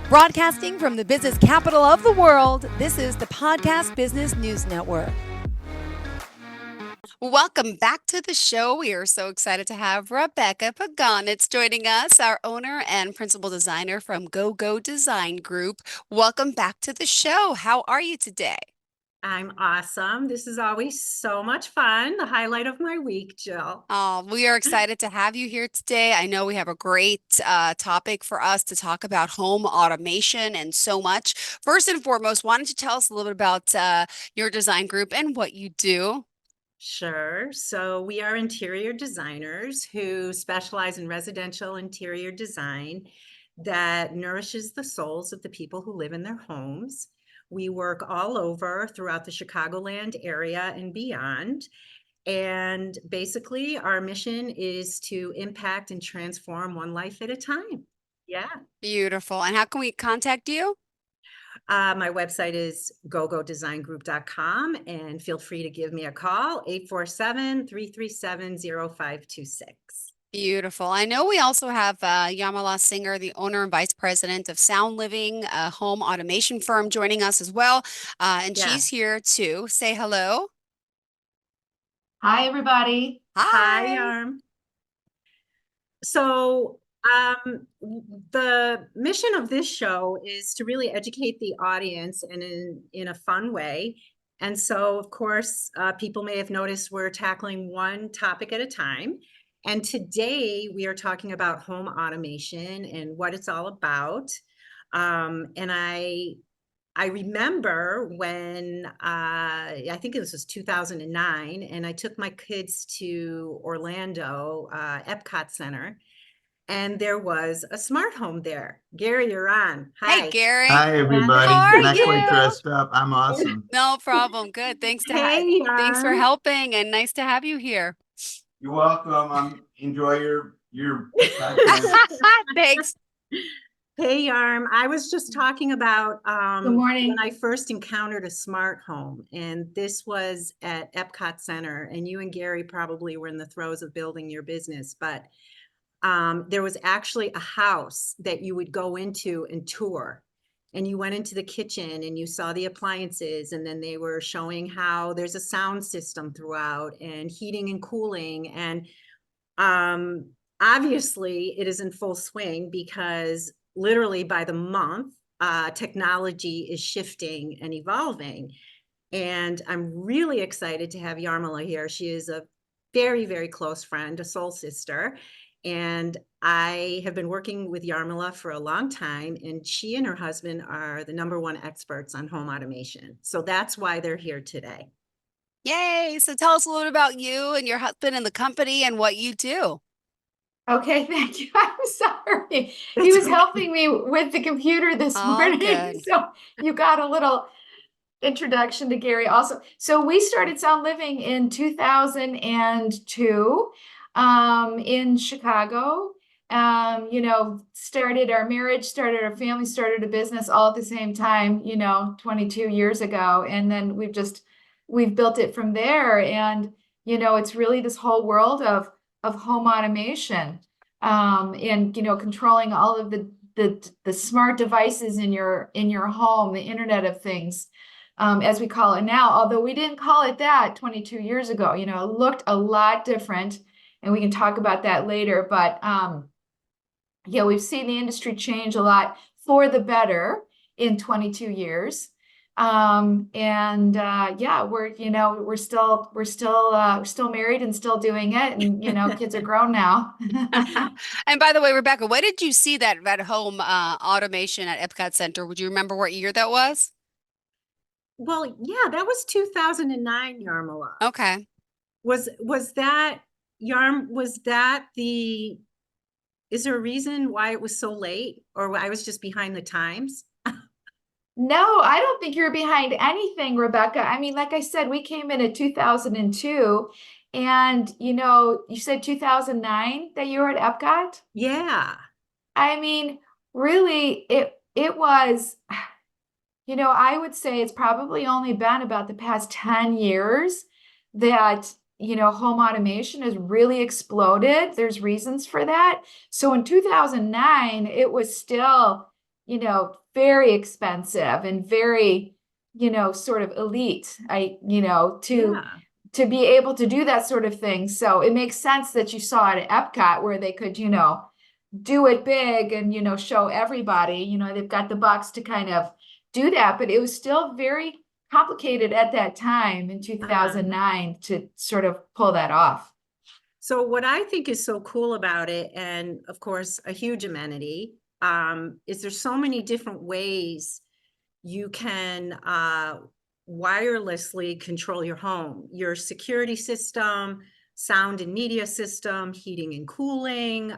Broadcasting from the business capital of the world, this is the Podcast Business News Network. Welcome back to the show. We are so excited to have Rebecca Pogonitz joining us, our owner and principal designer from GOGO Design Group. Welcome back to the show. How are you today? I'm awesome. This is always so much fun. The highlight of my week, Jill. Oh, we are excited to have you here today. I know we have a great topic for us to talk about home automation and so much. First and foremost, why don't you tell us a little bit about your design group and what you do? Sure. So we are interior designers who specialize in residential interior design that nourishes the souls of the people who live in their homes. We work all over throughout the Chicagoland area and beyond. And basically, our mission is to impact and transform one life at a time. Yeah. Beautiful. And how can we contact you? My website is gogodesigngroup.com, and feel free to give me a call, 847-337-0526. Beautiful. I know we also have Yamala Singer, the owner and vice president of Sound Living, a home automation firm, joining us as well. And Yeah. she's here to say hello. Hi, everybody. Hi, Yarm. So the mission of this show is to really educate the audience and in a fun way. And so, of course, people may have noticed we're tackling one topic at a time. And today we are talking about home automation and what it's all about. And I remember when I think it was 2009, and I took my kids to Orlando, Epcot Center, and there was a smart home there. Gary, you're on. Hi. Hey, Gary. Hi, everybody. How are Not you? quite dressed up. I'm awesome. No problem. Good. Thanks Hey, thanks for Yarm. helping, and nice to have you here. You're welcome. Enjoy your podcast. Thanks. Hey, Yarm. I was just talking about Good morning. when I first encountered a smart home, and this was at Epcot Center, and you and Gary probably were in the throes of building your business, but there was actually a house that you would go into and tour. And you went into the kitchen and you saw the appliances, and then they were showing how there's a sound system throughout and heating and cooling. And obviously it is in full swing because literally by the month, technology is shifting and evolving. And I'm really excited to have Yarmila here. She is a very, very close friend, a soul sister. And I have been working with Yarmila for a long time, and she and her husband are the #1 experts on home automation. So that's why they're here today. Yay. So tell us a little bit about you and your husband and the company and what you do. Okay, thank you. I'm sorry. He was helping me with the computer this Oh, morning. good. So you got a little introduction to Gary also. So we started Sound Living in 2002 in Chicago. Started our marriage, started our family, started a business all at the same time, 22 years ago. And then we've built it from there. And, it's really this whole world of home automation, and, controlling all of the smart devices in your home, the Internet of Things, as we call it now, although we didn't call it that 22 years ago. It looked a lot different, and we can talk about that later. But we've seen the industry change a lot for the better in 22 years. We're still married and still doing it, and kids are grown now. And by the way, Rebecca, when did you see that home automation at Epcot Center? Would you remember what year that was? Well, yeah, that was 2009, Yarmila. Okay. Was that, Yarm, is there a reason why it was so late, or I was just behind the times? No, I don't think you're behind anything, Rebecca. I mean, like I said, we came in at 2002, and you said 2009 that you were at Epcot? Yeah. I mean, really, it was, I would say it's probably only been about the past 10 years that home automation has really exploded. There's reasons for that. So in 2009, it was still very expensive and very, sort of elite. To be able to do that sort of thing. So it makes sense that you saw it at Epcot where they could, do it big and, show everybody, they've got the bucks to kind of do that, but it was still very complicated at that time in 2009 to sort of pull that off. So what I think is so cool about it, and of course, a huge amenity, is there's so many different ways you can wirelessly control your home, your security system, sound and media system, heating and cooling,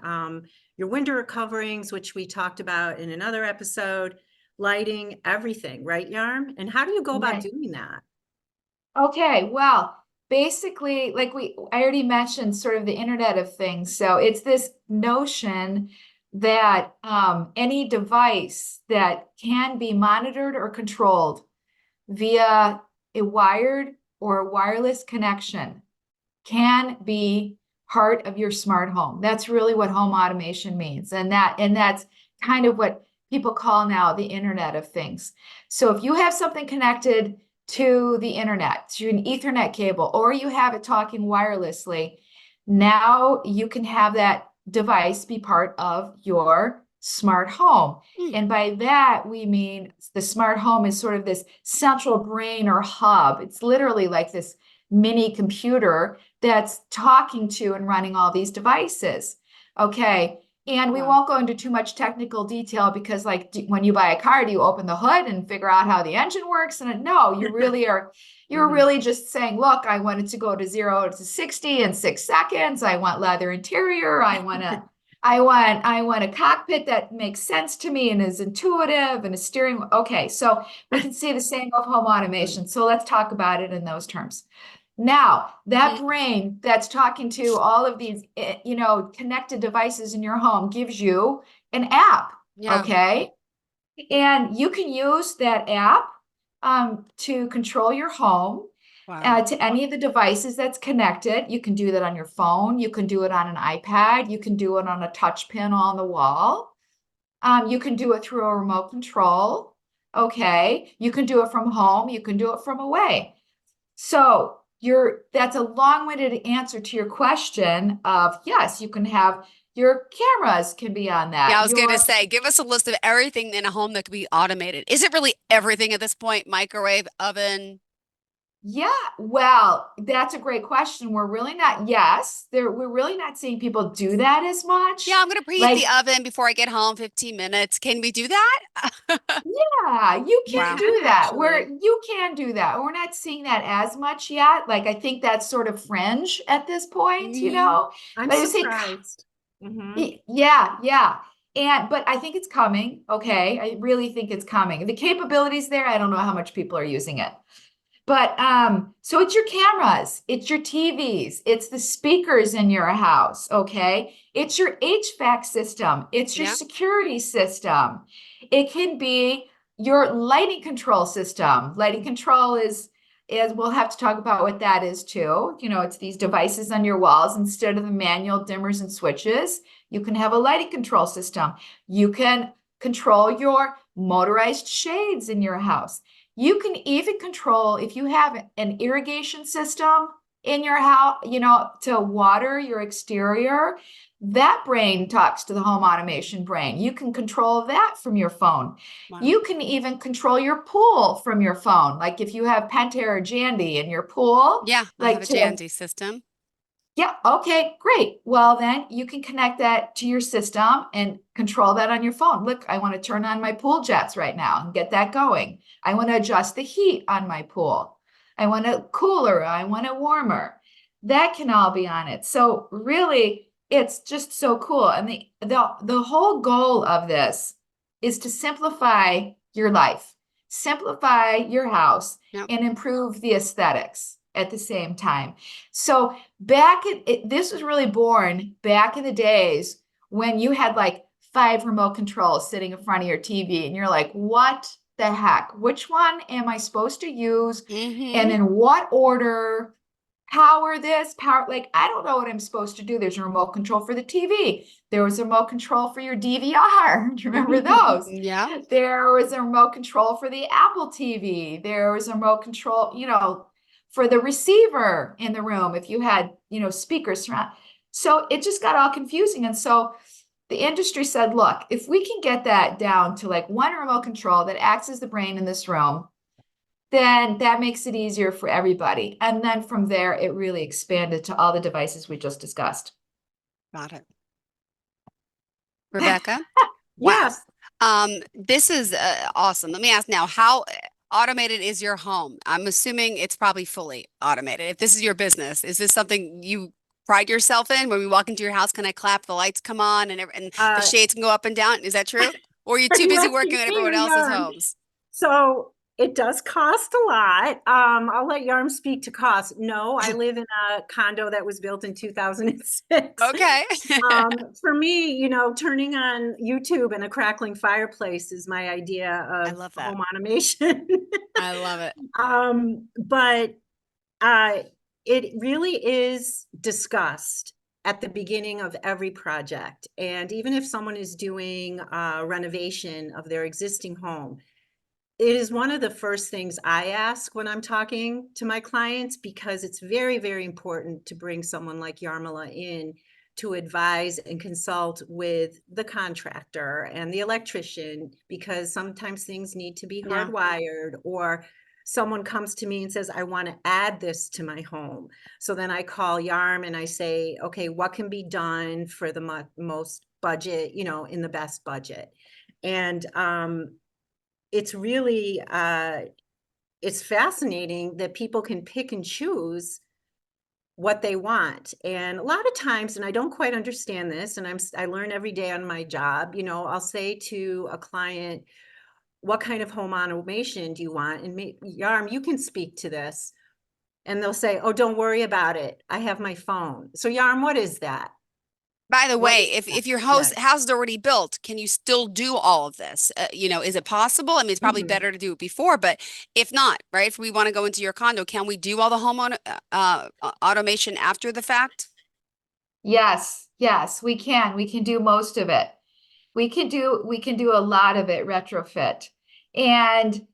your window coverings, which we talked about in another episode, lighting, everything, right, Yarm? And how do you go about doing that? Okay, well, basically, I already mentioned sort of the Internet of Things. So it's this notion that any device that can be monitored or controlled via a wired or wireless connection can be part of your smart home. That's really what home automation means. And that's kind of what people call now the Internet of Things. So if you have something connected to the internet, to an Ethernet cable, or you have it talking wirelessly, now you can have that device be part of your smart home. And by that, we mean the smart home is sort of this central brain or hub. It's literally like this mini computer that's talking to and running all these devices. Okay. And we won't go into too much technical detail because when you buy a car, do you open the hood and figure out how the engine works? And no, you really are, you're really just saying, look, I want it to go to 0 to 60 in 6 seconds. I want leather interior. I want a cockpit that makes sense to me and is intuitive and a steering. Okay. So we can say the same of home automation. So let's talk about it in those terms. Now, that brain that's talking to all of these, connected devices in your home gives you an app, okay? And you can use that app to control your home to any of the devices that's connected. You can do that on your phone. You can do it on an iPad. You can do it on a touch pin on the wall. You can do it through a remote control, okay? You can do it from home. You can do it from away. So that's a long-winded answer to your question of, yes, you can have your cameras can be on that. Yeah, I was going to say, give us a list of everything in a home that could be automated. Is it really everything at this point? Microwave, oven? Yeah, well, that's a great question. We're really not, we're really not seeing people do that as much. Yeah, I'm going to preheat the oven before I get home, 15 minutes. Can we do that? Yeah, you can do that. You can do that. We're not seeing that as much yet. I think that's sort of fringe at this point, I'm surprised. Yeah. But I think it's coming. Okay. I really think it's coming. The capabilities there, I don't know how much people are using it. But so it's your cameras, it's your TVs, it's the speakers in your house, okay? It's your HVAC system, it's your security system. It can be your lighting control system. Lighting control is we'll have to talk about what that is too. It's these devices on your walls. Instead of the manual dimmers and switches, you can have a lighting control system. You can control your motorized shades in your house. You can even control, if you have an irrigation system in your house, to water your exterior, that brain talks to the home automation brain. You can control that from your phone. Wow. You can even control your pool from your phone. Like if you have Pentair or Jandy in your pool. Yeah, I have a Jandy system. Yeah. Okay, great. Well, then you can connect that to your system and control that on your phone. Look, I want to turn on my pool jets right now and get that going. I want to adjust the heat on my pool. I want a cooler. I want a warmer. That can all be on it. So really, it's just so cool. And the whole goal of this is to simplify your life, simplify your house, and improve the aesthetics at the same time. So this was really born back in the days when you had 5 remote controls sitting in front of your TV and you're like, what the heck? Which one am I supposed to use? And in what order? power this, power, like, I don't know what I'm supposed to do. There's a remote control for the TV. There was a remote control for your DVR. Do you remember those? Yeah. There was a remote control for the Apple TV. There was a remote control, for the receiver in the room if you had, speakers surround. So it just got all confusing. And so the industry said, look, if we can get that down to like one remote control that acts as the brain in this room, then that makes it easier for everybody. And then from there, it really expanded to all the devices we just discussed. Got it. Rebecca? Wow. Yes. This is awesome. Let me ask now, how automated is your home? I'm assuming it's probably fully automated. If this is your business, is this something you pride yourself in? When we walk into your house, can I clap? The lights come on and the shades can go up and down. Is that true? Or are you too busy working on everyone else's homes? So it does cost a lot. I'll let Yarm speak to cost. No, I live in a condo that was built in 2006. Okay. For me, turning on YouTube and a crackling fireplace is my idea I of love that. home automation. I love it. But it really is discussed at the beginning of every project. And even if someone is doing a renovation of their existing home, it is one of the first things I ask when I'm talking to my clients, because it's very, very important to bring someone like Yarmila in to advise and consult with the contractor and the electrician, because sometimes things need to be hardwired, or someone comes to me and says, I want to add this to my home. So then I call Yarm and I say, okay, what can be done for the most budget, in the best budget? And it's really, it's fascinating that people can pick and choose what they want. And a lot of times, and I don't quite understand this, and I learn every day on my job, I'll say to a client, what kind of home automation do you want? And Yarm, you can speak to this. And they'll say, oh, don't worry about it. I have my phone. So Yarm, what is that? By the What way, is if that? your house is already built, can you still do all of this? Is it possible? I mean, it's probably better to do it before, but if not, right? If we want to go into your condo, can we do all the home automation after the fact? Yes, we can. We can do most of it. We can do a lot of it retrofit. And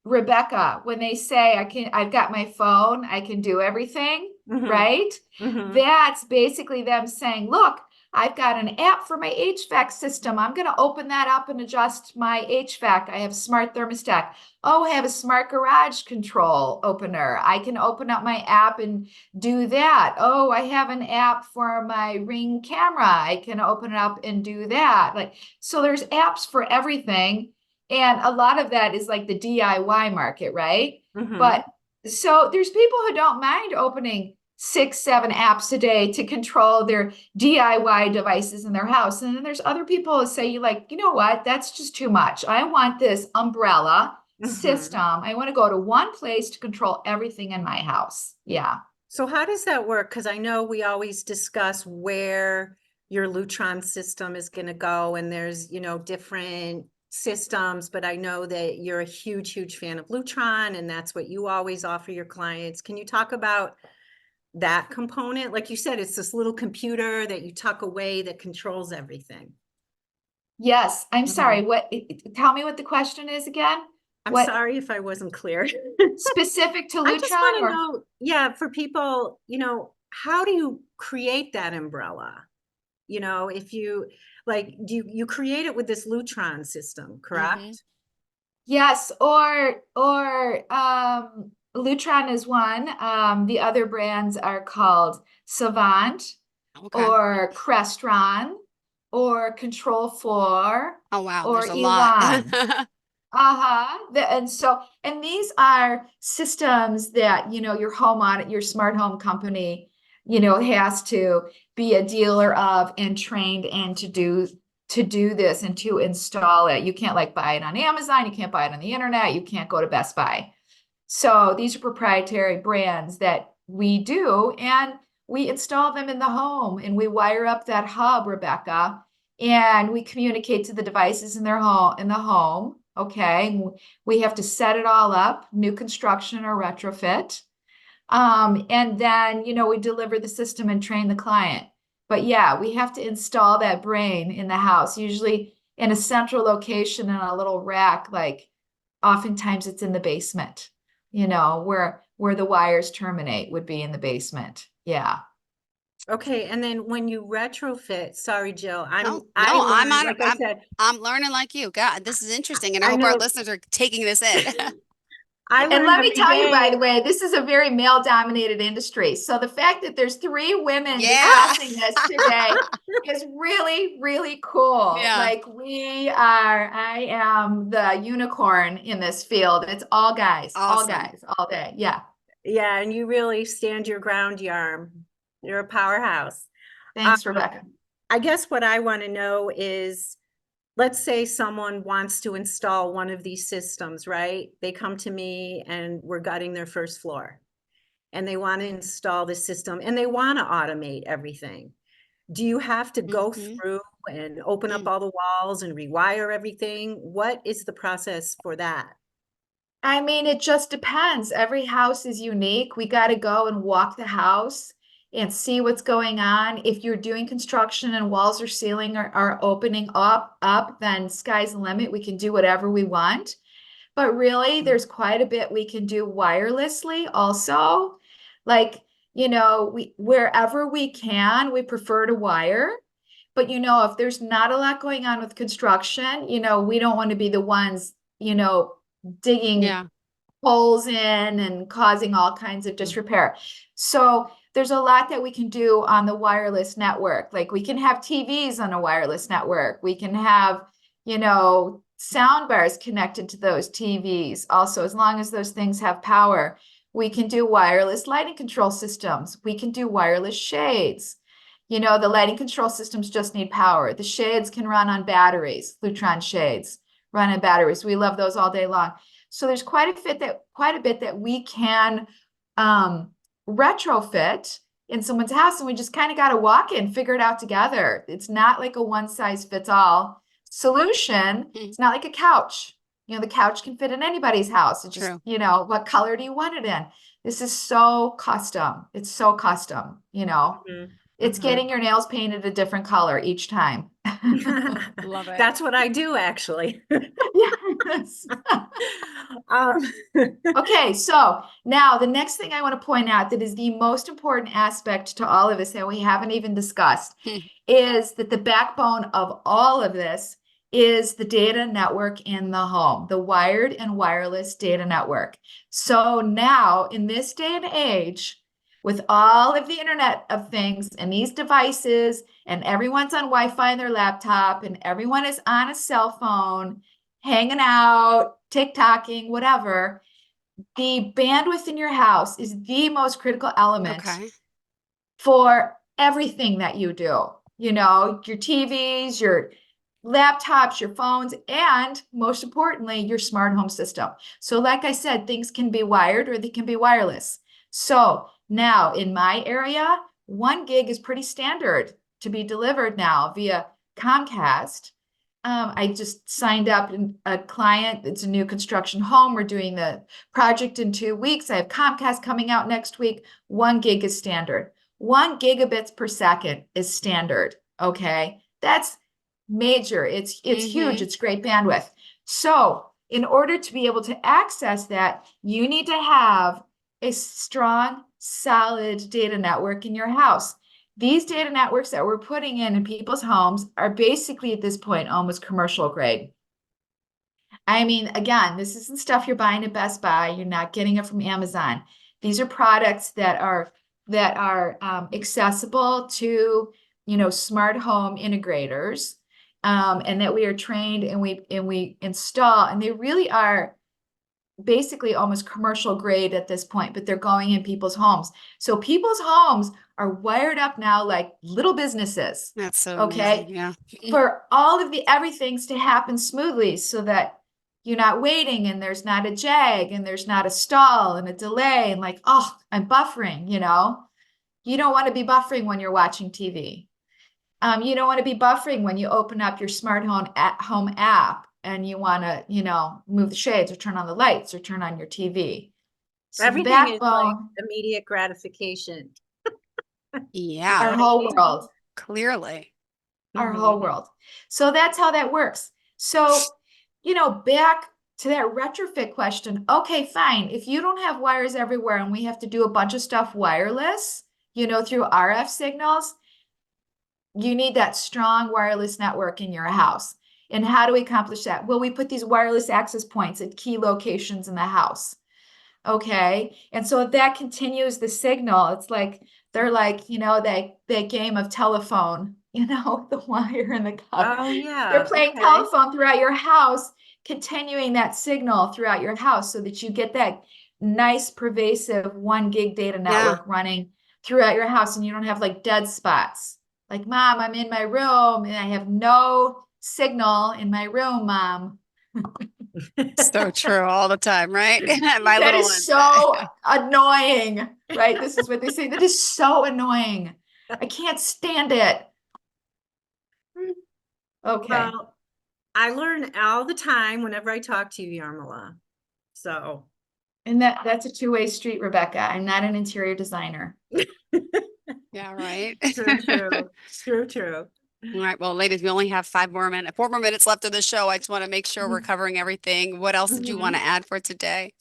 Rebecca, when they say I've got my phone, I can do everything, right? That's basically them saying, look, I've got an app for my HVAC system. I'm going to open that up and adjust my HVAC. I have smart thermostat. Oh, I have a smart garage control opener. I can open up my app and do that. Oh, I have an app for my Ring camera. I can open it up and do that. So there's apps for everything. And a lot of that is like the DIY market, right? But so there's people who don't mind opening 6-7 apps a day to control their DIY devices in their house. And then there's other people who say, you know what, that's just too much. I want this umbrella system. I want to go to one place to control everything in my house. Yeah. So how does that work? Because I know we always discuss where your Lutron system is going to go, and there's, different systems, but I know that you're a huge, huge fan of Lutron, and that's what you always offer your clients. Can you talk about that component? Like you said, it's this little computer that you tuck away that controls everything. Yes. I'm sorry. Tell me what the question is again. I'm sorry if I wasn't clear. Specific to Lutron? I just want to know, for people, how do you create that umbrella? If you do you create it with this Lutron system, correct? Yes, or Lutron is one. The other brands are called Savant or Crestron or Control 4. Oh, wow. Or There's a lot. And these are systems that, your smart home company, has to be a dealer of and trained and to do this and to install it. You can't buy it on Amazon. You can't buy it on the internet. You can't go to Best Buy. So these are proprietary brands that we do, and we install them in the home, and we wire up that hub, Rebecca, and we communicate to the devices in the home. Okay. We have to set it all up, new construction or retrofit. And then, we deliver the system and train the client. But yeah, we have to install that brain in the house, usually in a central location in a little rack, like oftentimes it's in the basement, where the wires terminate would be in the basement. Yeah. Okay, and then when you retrofit, sorry, Jill, No, I no, I'm learned, on. like I said, I'm learning like you. God, this is interesting, and I I hope our know, listeners are taking this in. I And learn let me every tell you, by day. the way, this is a very male-dominated industry. So the fact that there's 3 women Yeah. discussing this today is really, really cool. Yeah. Like I am the unicorn in this field. It's all Awesome. guys, all day. Yeah. Yeah, and you really stand your ground, Yarm. You're a powerhouse. Thanks, Rebecca. I guess what I want to know is, let's say someone wants to install one of these systems, right? They come to me and we're gutting their first floor and they want to install this system and they want to automate everything. Do you have to go through and open up all the walls and rewire everything? What is the process for that? I mean, it just depends. Every house is unique. We got to go and walk the house and see what's going on. If you're doing construction and walls or ceiling are opening up, then sky's the limit. We can do whatever we want. But really, there's quite a bit we can do wirelessly also. Like, wherever we can, we prefer to wire. But if there's not a lot going on with construction, we don't want to be the ones, digging Yeah. holes in and causing all kinds of disrepair. So there's a lot that we can do on the wireless network. Like we can have TVs on a wireless network. We can have, sound bars connected to those TVs. Also, as long as those things have power, we can do wireless lighting control systems. We can do wireless shades. The lighting control systems just need power. The shades can run on batteries. Lutron shades run on batteries. We love those all day long. So there's quite a bit that we can retrofit in someone's house, and we just kind of got to walk in, figure it out together. It's not like a one size fits all solution. It's not like a couch. The couch can fit in anybody's house. It's just, True. What color do you want it in? This is so custom. It's so custom, It's getting your nails painted a different color each time. Love it. That's what I do, actually. Yes. Um, Okay, so now the next thing I want to point out that is the most important aspect to all of this that we haven't even discussed is that the backbone of all of this is the data network in the home, the wired and wireless data network. So now in this day and age, with all of the Internet of Things and these devices, and everyone's on Wi-Fi on their laptop, and everyone is on a cell phone, hanging out, TikToking, whatever, the bandwidth in your house is the most critical element for everything that you do. Your TVs, your laptops, your phones, and most importantly, your smart home system. So like I said, things can be wired or they can be wireless. So now in my area, 1 gig is pretty standard to be delivered now via Comcast. I just signed up a client. It's a new construction home. We're doing the project in 2 weeks. I have Comcast coming out next week. 1 gig is standard. 1 gigabits per second is standard. Okay. That's major. It's huge. It's great bandwidth. So in order to be able to access that, you need to have a strong, solid data network in your house. These data networks that we're putting in people's homes are basically at this point almost commercial grade. I mean, again, this isn't stuff you're buying at Best Buy. You're not getting it from Amazon. These are products that are accessible to smart home integrators, and that we are trained and we install, and they really are basically almost commercial grade at this point, but they're going in people's homes. So people's homes are wired up now like little businesses. That's so okay. amazing. Yeah. For all of the everythings to happen smoothly so that you're not waiting and there's not a jag and there's not a stall and a delay and like, oh, I'm buffering, You don't want to be buffering when you're watching TV. You don't want to be buffering when you open up your smart home app and you want to, move the shades or turn on the lights or turn on your TV. So Everything is like backbone, immediate gratification. Yeah, our whole world. clearly. Our Mhm. whole world. So that's how that works. So, back to that retrofit question. Okay, fine. If you don't have wires everywhere and we have to do a bunch of stuff wireless, through RF signals, you need that strong wireless network in your house. And how do we accomplish that? Well, we put these wireless access points at key locations in the house. Okay. And so if that continues the signal, it's like they're like, that game of telephone, the wire and the cup. Oh, yeah. They're playing okay. telephone throughout your house, continuing that signal throughout your house so that you get that nice, pervasive 1 gig data network running throughout your house, and you don't have like dead spots. Like, Mom, I'm in my room and I have no signal in my room, Mom. So true all the time, right? My That little is one. so annoying, right? This is what they say. That is so annoying. I can't stand it. Okay. Well, I learn all the time whenever I talk to you, Yarmila. So. And that's a two-way street, Rebecca. I'm not an interior designer. Yeah, right. True. All right. Well, ladies, we only have 4 more minutes left of the show. I just want to make sure we're covering everything. What else did you want to add for today?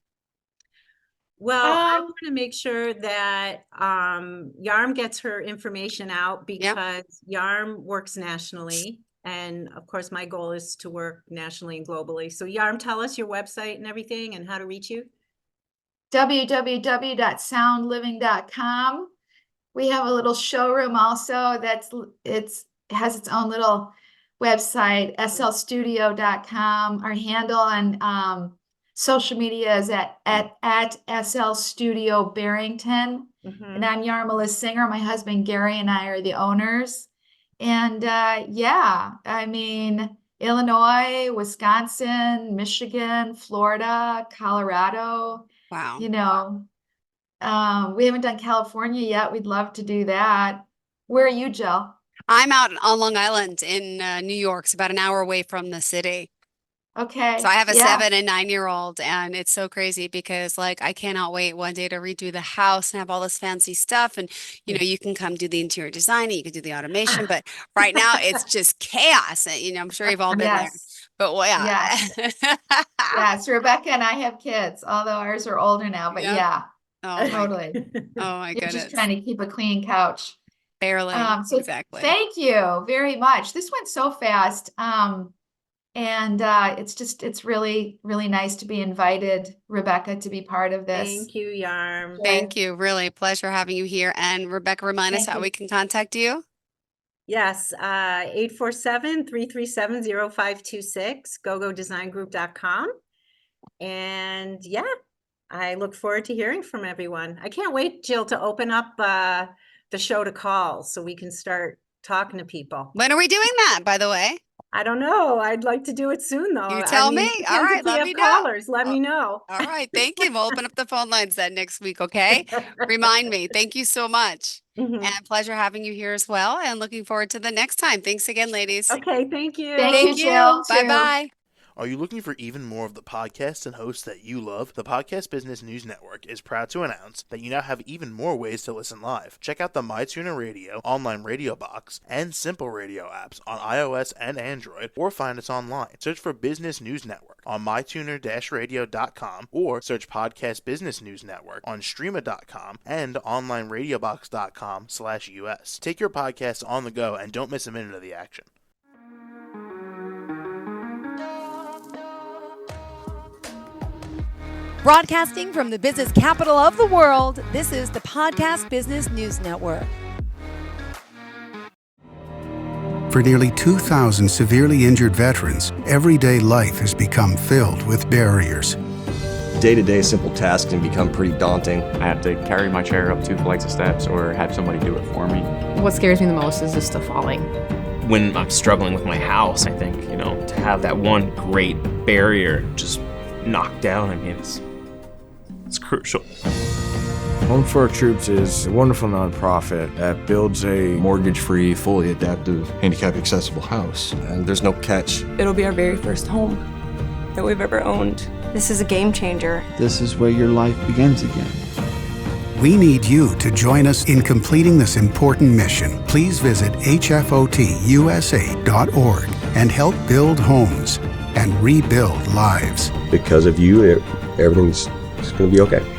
Well, I want to make sure that Yarm gets her information out because Yarm works nationally. And of course, my goal is to work nationally and globally. So Yarm, tell us your website and everything and how to reach you. www.soundliving.com. We have a little showroom also it has its own little website, slstudio.com. Our handle on social media is at SL Studio Barrington. And I'm Yarmila Singer. My husband Gary and I are the owners. And Illinois, Wisconsin, Michigan, Florida, Colorado. Wow. We haven't done California yet. We'd love to do that. Where are you, Jill? I'm out on Long Island in New York. It's about an hour away from the city. Okay. So I have a 7 and 9-year-old, and it's so crazy because I cannot wait one day to redo the house and have all this fancy stuff. And, you can come do the interior design, you can do the automation, but right now it's just chaos. And, I'm sure you've all been there. But Yes. Yes. Rebecca and I have kids, although ours are older now, but Oh, totally. Oh my You're goodness. just trying to keep a clean couch. Barely. So exactly. Thank you very much. This went so fast. And it's really, really nice to be invited, Rebecca, to be part of this. Thank you, Yarm. Thank you. Really pleasure having you here. And Rebecca, remind us how we can contact you. Yes, 847-337-0526, gogodesigngroup.com. And I look forward to hearing from everyone. I can't wait, Jill, to open up the show to calls so we can start talking to people. When are we doing that, by the way? I don't know. I'd like to do it soon, though. You tell me. All right, let me know. Let me know. All right, thank you. We'll open up the phone lines then next week, okay? Remind me. Thank you so much. And pleasure having you here as well. And looking forward to the next time. Thanks again, ladies. Okay, thank you. Thank you, Jill. Bye-bye. Are you looking for even more of the podcasts and hosts that you love? The Podcast Business News Network is proud to announce that you now have even more ways to listen live. Check out the MyTuner Radio, online radio box, and Simple Radio apps on iOS and Android, or find us online. Search for Business News Network on mytuner-radio.com, or search Podcast Business News Network on streama.com and onlineradiobox.com/US. Take your podcast on the go and don't miss a minute of the action. Broadcasting from the business capital of the world, this is the Podcast Business News Network. For nearly 2,000 severely injured veterans, everyday life has become filled with barriers. Day-to-day simple tasks can become pretty daunting. I have to carry my chair up 2 flights of steps or have somebody do it for me. What scares me the most is just the falling. When I'm struggling with my house, I think, to have that one great barrier just knocked down, it's crucial. Home for Our Troops is a wonderful nonprofit that builds a mortgage-free, fully adaptive, handicap-accessible house. And there's no catch. It'll be our very first home that we've ever owned. This is a game changer. This is where your life begins again. We need you to join us in completing this important mission. Please visit hfotusa.org and help build homes and rebuild lives. Because of you, everything's going to be okay.